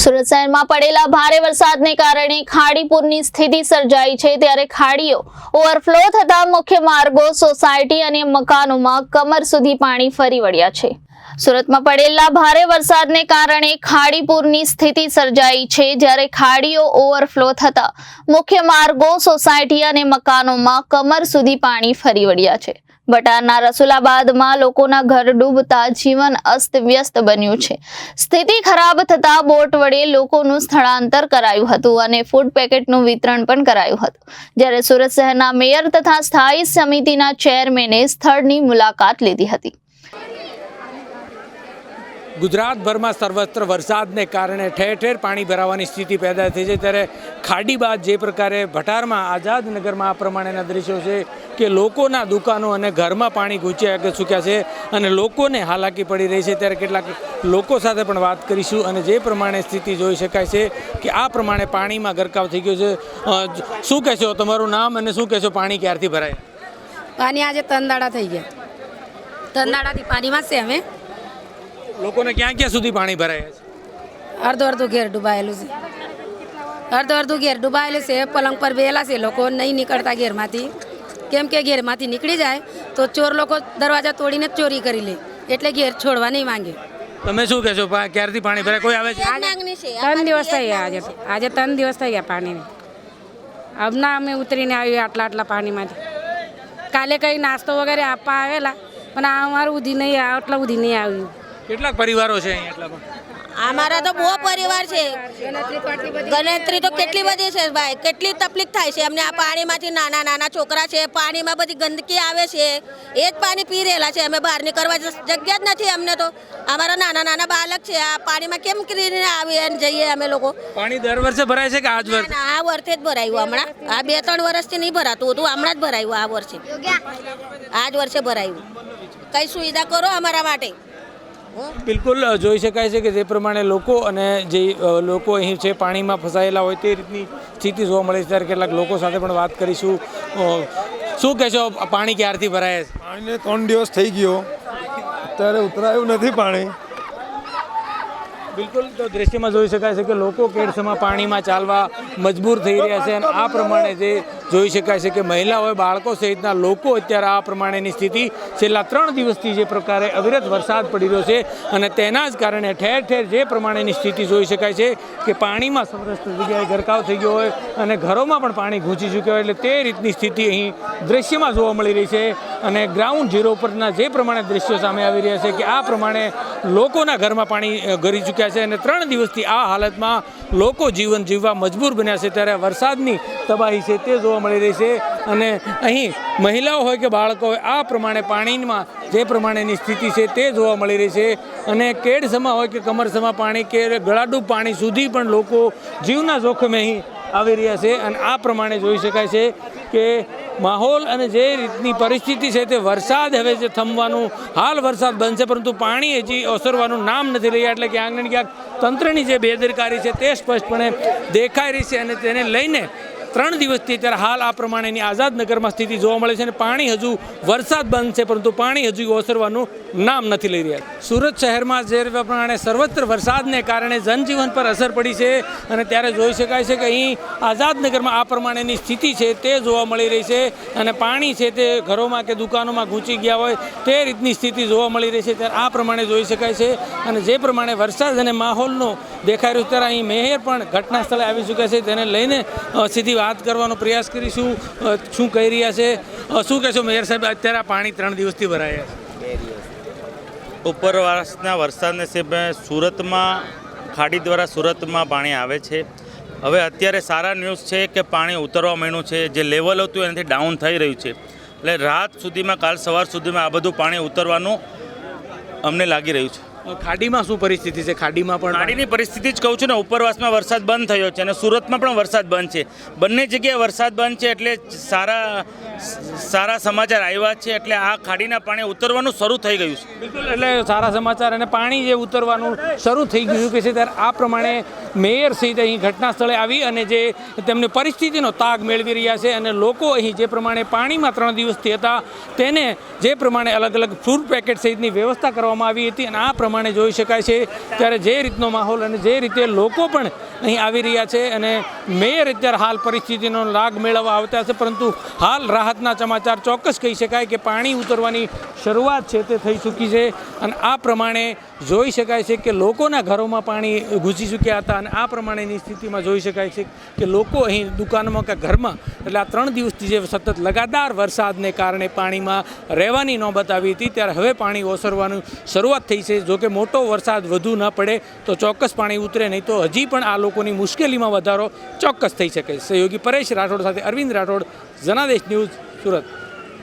સુરત શહેરમાં પડેલા ભારે વરસાદને કારણે ખાડીપુરની સ્થિતિ સર્જાઈ છે, ત્યારે ખાડીઓ ઓવરફ્લો થતા મુખ્ય માર્ગો, સોસાયટી અને મકાનોમાં કમર સુધી પાણી ફરી વળ્યા છે। સુરતમાં પડેલા ભારે વરસાદને કારણે ખાડીપુરની સ્થિતિ સર્જાઈ છે, જ્યારે ખાડીઓ ઓવરફ્લો થતા મુખ્ય માર્ગો, સોસાયટી અને મકાનોમાં કમર સુધી પાણી ફરી વળ્યા છે। બટારના રસુલાબાદમાં લોકોના ઘર ડૂબતા જીવન અસ્તવ્યસ્ત બન્યું છે। સ્થિતિ ખરાબ થતા બોટ વડે લોકોનું સ્થળાંતર કરાયું હતું અને ફૂડ પેકેટનું વિતરણ પણ કરાયું હતું, જ્યારે સુરત શહેરના મેયર તથા સ્થાયી સમિતિના ચેરમેને સ્થળની મુલાકાત લીધી હતી। ગુજરાતભરમાં સર્વત્ર વરસાદને કારણે ઠેર ઠેર પાણી ભરાવાની સ્થિતિ પેદા થઈ છે, ત્યારે ખાડી બાદ જે પ્રકારે ભટારમાં આઝાદનગરમાં આ પ્રમાણેના દ્રશ્યો છે કે લોકોના દુકાનો અને ઘરમાં પાણી ઘૂંચ્યા ચૂક્યા છે અને લોકોને હાલાકી પડી રહી છે। ત્યારે કેટલાક લોકો સાથે પણ વાત કરીશું અને જે પ્રમાણે સ્થિતિ જોઈ શકાય છે કે આ પ્રમાણે પાણીમાં ગરકાવ થઈ ગયો છે। શું કહેશો, તમારું નામ અને શું કહેશો, પાણી ક્યારથી ભરાય? પાણી આજે 3 દાડા થઈ ગયા, 3 દાડાથી પાણીમાં છે। અમે લોકોને ક્યાં ક્યાં સુધી પાણી ભરાય છે? અડધું ઘેર ડૂબાયેલું છે, અડધું ઘેર ડૂબાયેલું છે। પલંગ પર બેલા છે, લોકો નહીં નીકળતા ઘેરમાંથી, કેમ કે ઘેરમાંથી નીકળી જાય તો ચોર લોકો દરવાજા તોડીને ચોરી કરી લે, એટલે ઘેર છોડવા નહીં માંગે। તમે શું કહેશો, ક્યારથી પાણી ભરાય? કોઈ આવે છે? 3 દિવસ થઈ ગયા, આજે 3 દિવસ થઈ ગયા પાણીને। હમણાં અમે ઉતરીને આવ્યું આટલા પાણીમાંથી। કાલે કંઈ નાસ્તો વગેરે આપવા આવેલા, પણ અમારું ઉધી નહીં, આટલા ઉધી નહીં આવ્યું। કેટલાક પરિવારો છે અહીં એટલા? અમારા તો બહુ પરિવાર છે, ગણતરી તો કેટલી બધી છે ભાઈ, કેટલી તકલીફ થાય છે અમને। આ પાણીમાંથી નાના છોકરા છે, પાણીમાં બધી ગંદકી આવે છે, એ જ પાણી પી રહેલા છે। અમે બહાર નીકળવા જગ્યા જ નથી અમને તો। અમારા નાના બાળક છે, આ પાણીમાં કેમ કરીને આવીએ જઈએ અમે લોકો? પાણી દર વર્ષે ભરાય છે કે આજ વર્ષે? આ વર્ષે જ ભરાયું, હમણાં આ 2-3 વર્ષથી નહીં ભરાતું હતું, હમણાં જ ભરાયું। આ વર્ષે, આ જ વર્ષે ભરાયું। કઈ સુવિધા કરો અમારા માટે। બિલકુલ જોઈ શકાય છે કે જે પ્રમાણે લોકો અને જે લોકો અહીં છે પાણીમાં ફસાયેલા હોય તે રીતની સ્થિતિ જોવા મળે છે। ત્યારે કેટલાક લોકો સાથે પણ વાત કરીશું। શું કહેશો, પાણી ક્યારથી ભરાય છે? પાણીને 3 દિવસ થઈ ગયો, અત્યારે ઉતરાયું નથી પાણી। બિલકુલ તો દ્રશ્યમાં જોઈ શકાય છે કે લોકો કેડસમાં પાણીમાં ચાલવા મજબૂર થઈ રહ્યા છે અને આ પ્રમાણે જે જોઈ શકાય છે કે મહિલાઓ, બાળકો સહિતના લોકો અત્યારે આ પ્રમાણેની સ્થિતિ છેલ્લા 3 દિવસથી જે પ્રકારે અવિરત વરસાદ પડી રહ્યો છે અને તેના જ કારણે ઠેર ઠેર જે પ્રમાણેની સ્થિતિ જોઈ શકાય છે કે પાણીમાં સમસ્ત જગ્યાએ ગરકાવ થઈ ગયો હોય અને ઘરોમાં પણ પાણી ઘૂંચી ચૂક્યા હોય, એટલે તે રીતની સ્થિતિ અહીં દ્રશ્યમાં જોવા મળી રહી છે। અને ગ્રાઉન્ડ ઝીરો પરના જે પ્રમાણે દ્રશ્યો સામે આવી રહ્યા છે કે આ પ્રમાણે લોકોના ઘરમાં પાણી ગરી ચૂક્યા છે અને 3 દિવસથી આ હાલતમાં લોકો જીવન જીવવા મજબૂર બન્યા છે। ત્યારે વરસાદની તબાહી છે તે જોવા મળી રહી છે અને અહીં મહિલાઓ હોય કે બાળકો હોય આ પ્રમાણે પાણીમાં જે પ્રમાણેની સ્થિતિ છે તે જોવા મળી રહી છે અને કેડસમા હોય કે કમરસમા પાણી કે ગળાડૂબ પાણી સુધી પણ લોકો જીવના જોખમે અહીં આવી રહ્યા છે। અને આ પ્રમાણે જોઈ શકાય છે કે માહોલ અને જે રીતની પરિસ્થિતિ છે તે વરસાદ હવે જે થમવાનું, હાલ વરસાદ બનશે પરંતુ પાણી હજી ઓસરવાનું નામ નથી રહ્યા, એટલે ક્યાંક ને ક્યાંક તંત્રની જે બેદરકારી છે તે સ્પષ્ટપણે દેખાઈ રહી છે અને તેને લઈને 3 દિવસથી અત્યારે હાલ આ પ્રમાણેની આઝાદનગરમાં સ્થિતિ જોવા મળે છે અને પાણી હજુ વરસાદ બંધ છે પરંતુ પાણી હજુ ઓસરવાનું નામ નથી લઈ રહ્યા। સુરત શહેરમાં જે પ્રમાણે સર્વત્ર વરસાદને કારણે જનજીવન પર અસર પડી છે અને ત્યારે જોઈ શકાય છે કે અહીં આઝાદનગરમાં આ પ્રમાણેની સ્થિતિ છે તે જોવા મળી રહી છે અને પાણી છે તે ઘરોમાં કે દુકાનોમાં ઘૂંચી ગયા હોય તે રીતની સ્થિતિ જોવા મળી રહી છે। ત્યારે આ પ્રમાણે જોઈ શકાય છે અને જે પ્રમાણે વરસાદ અને માહોલનો દેખાઈ રહ્યો ત્યારે અહીં મેયર પણ ઘટના સ્થળે આવી ચૂક્યા છે, તેને લઈને સીધી વાત કરવાનો પ્રયાસ કરીશું। શું કહી રહ્યા છે, શું કહેશો મેયર સાહેબ? અત્યારે આ પાણી 3 દિવસથી ભરાયા છે, ઉપરવાસના વરસાદને હિસાબે સુરતમાં ખાડી દ્વારા સુરતમાં પાણી આવે છે। હવે અત્યારે સારા ન્યૂઝ છે કે પાણી ઉતરવા માંડ્યું છે, જે લેવલ હતું એનાથી ડાઉન થઈ રહ્યું છે, એટલે રાત સુધીમાં, કાલ સવાર સુધીમાં આ બધું પાણી ઉતરવાનું અમને લાગી રહ્યું છે। ખાડીમાં શું પરિસ્થિતિ છે? ખાડીમાં પણ ખાડીની પરિસ્થિતિ જ કહું છું ને, ઉપરવાસમાં વરસાદ બંધ થયો છે અને સુરતમાં પણ વરસાદ બંધ છે, બંને જગ્યાએ વરસાદ બંધ છે, એટલે સારા સમાચાર આવ્યા છે, એટલે આ ખાડીના પાણી ઉતરવાનું શરૂ થઈ ગયું છે। બિલકુલ, એટલે સારા સમાચાર અને પાણી જે ઉતરવાનું શરૂ થઈ ગયું છે ત્યારે આ પ્રમાણે મેયર સહિત અહીં ઘટના સ્થળે આવી અને જે તેમની પરિસ્થિતિનો તાગ મેળવી રહ્યા છે અને લોકો અહીં જે પ્રમાણે પાણીમાં 3 દિવસથી હતા તેને જે પ્રમાણે અલગ અલગ ફૂડ પેકેટ સહિતની વ્યવસ્થા કરવામાં આવી હતી અને આ પ્રમાણે પ્રમાણે જોઈ શકાય છે ત્યારે જે રીતનો માહોલ અને જે રીતે લોકો પણ અહીં આવી રહ્યા છે અને મેયર અત્યારે હાલ પરિસ્થિતિનો લાગ મેળવવા આવતા છે, પરંતુ હાલ રાહતના સમાચાર ચોક્કસ કહી શકાય કે પાણી ઉતરવાની શરૂઆત છે તે થઈ ચૂકી છે અને આ પ્રમાણે જોઈ શકાય છે કે લોકોના ઘરોમાં પાણી ઘૂસી ચૂક્યા હતા અને આ પ્રમાણેની સ્થિતિમાં જોઈ શકાય છે કે લોકો અહીં દુકાનમાં કે ઘરમાં એટલે આ 3 દિવસથી જે સતત લગાતાર વરસાદને કારણે પાણીમાં રહેવાની નોબત આવી હતી ત્યારે હવે પાણી ઓસરવાની શરૂઆત થઈ છે. જોકે મોટો વરસાદ વધુ ન પડે તો ચોક્કસ પાણી ઉતરે, નહીં તો હજી પણ આ લોકોની મુશ્કેલીમાં વધારો ચોક્કસ થઈ શકે. સહયોગી પરેશ રાઠોડ સાથે અરવિંદ રાઠોડ, જનાદેશ ન્યૂઝ, સુરત.